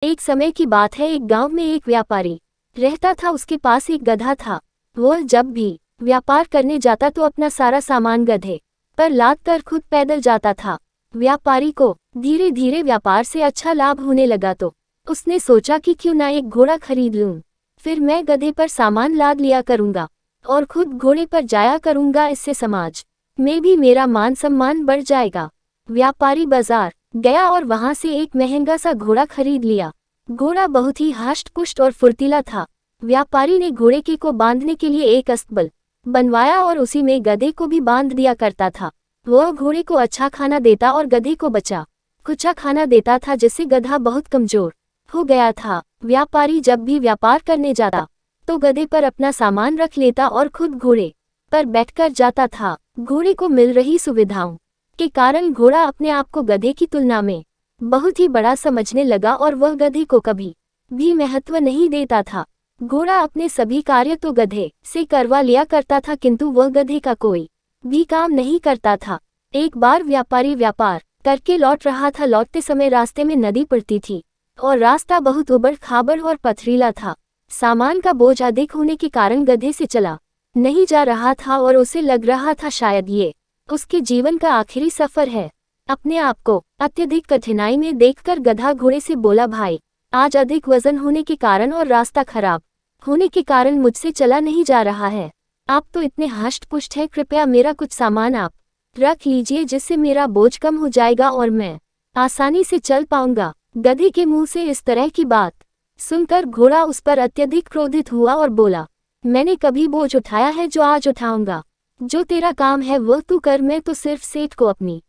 एक समय की बात है, एक गांव में एक व्यापारी रहता था। उसके पास एक गधा था। वह जब भी व्यापार करने जाता तो अपना सारा सामान गधे पर लाद कर खुद पैदल जाता था। व्यापारी को धीरे धीरे व्यापार से अच्छा लाभ होने लगा तो उसने सोचा कि क्यों ना एक घोड़ा खरीद लूं। फिर मैं गधे पर सामान लाद लिया करूंगा और खुद घोड़े पर जाया करूंगा। इससे समाज में भी मेरा मान सम्मान बढ़ जाएगा। व्यापारी बाजार गया और वहां से एक महंगा सा घोड़ा खरीद लिया। घोड़ा बहुत ही हष्ट-पुष्ट और फुर्तीला था। व्यापारी ने घोड़े के को बांधने के लिए एक अस्तबल बनवाया और उसी में गधे को भी बांध दिया करता था। वह घोड़े को अच्छा खाना देता और गधे को बचा कुचा खाना देता था, जिससे गधा बहुत कमजोर हो गया था। व्यापारी जब भी व्यापार करने जाता तो गधे पर अपना सामान रख लेता और खुद घोड़े पर बैठकर जाता था। घोड़े को मिल रही सुविधाओं के कारण घोड़ा अपने आप को गधे की तुलना में बहुत ही बड़ा समझने लगा और वह गधे को कभी भी महत्व नहीं देता था। घोड़ा अपने सभी कार्य तो गधे से करवा लिया करता था, किंतु वह गधे का कोई भी काम नहीं करता था। एक बार व्यापारी व्यापार करके लौट रहा था। लौटते समय रास्ते में नदी पड़ती थी और रास्ता बहुत उबड़ खाबड़ और पथरीला था। सामान का बोझ अधिक होने के कारण गधे से चला नहीं जा रहा था और उसे लग रहा था शायद ये उसके जीवन का आखिरी सफर है। अपने आप को अत्यधिक कठिनाई में देखकर गधा घोड़े से बोला, भाई, आज अधिक वजन होने के कारण और रास्ता खराब होने के कारण मुझसे चला नहीं जा रहा है। आप तो इतने हष्ट-पुष्ट हैं, कृपया मेरा कुछ सामान आप रख लीजिए, जिससे मेरा बोझ कम हो जाएगा और मैं आसानी से चल पाऊंगा। गधे के मुंह से इस तरह की बात सुनकर घोड़ा उस पर अत्यधिक क्रोधित हुआ और बोला, मैंने कभी बोझ उठाया है जो आज उठाऊंगा? जो तेरा काम है वह तू कर, मैं तो सिर्फ सेठ को अपनी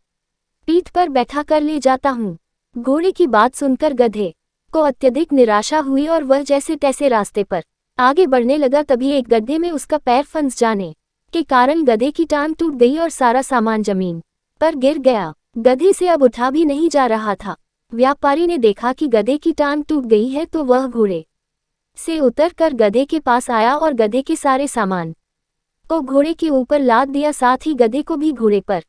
पीठ पर बैठा कर ले जाता हूँ। घोड़े की बात सुनकर गधे को अत्यधिक निराशा हुई और वह जैसे तैसे रास्ते पर आगे बढ़ने लगा। तभी एक गड्ढे में उसका पैर फंस जाने के कारण गधे की टांग टूट गई और सारा सामान जमीन पर गिर गया। गधे से अब उठा भी नहीं जा रहा था। व्यापारी ने देखा कि गधे की टांग टूट गई है तो वह घोड़े से उतर कर गधे के पास आया और गधे के सारे सामान को घोड़े के ऊपर लाद दिया, साथ ही गधे को भी घोड़े पर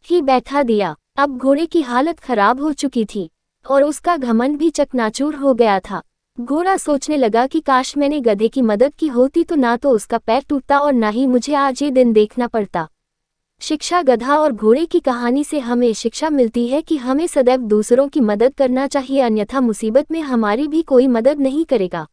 ही बैठा दिया। अब घोड़े की हालत खराब हो चुकी थी और उसका घमंड भी चकनाचूर हो गया था। घोड़ा सोचने लगा कि काश मैंने गधे की मदद की होती तो ना तो उसका पैर टूटता और ना ही मुझे आज ये दिन देखना पड़ता। शिक्षा गधा और घोड़े की कहानी से हमें शिक्षा मिलती है कि हमें सदैव दूसरों की मदद करना चाहिए, अन्यथा मुसीबत में हमारी भी कोई मदद नहीं करेगा।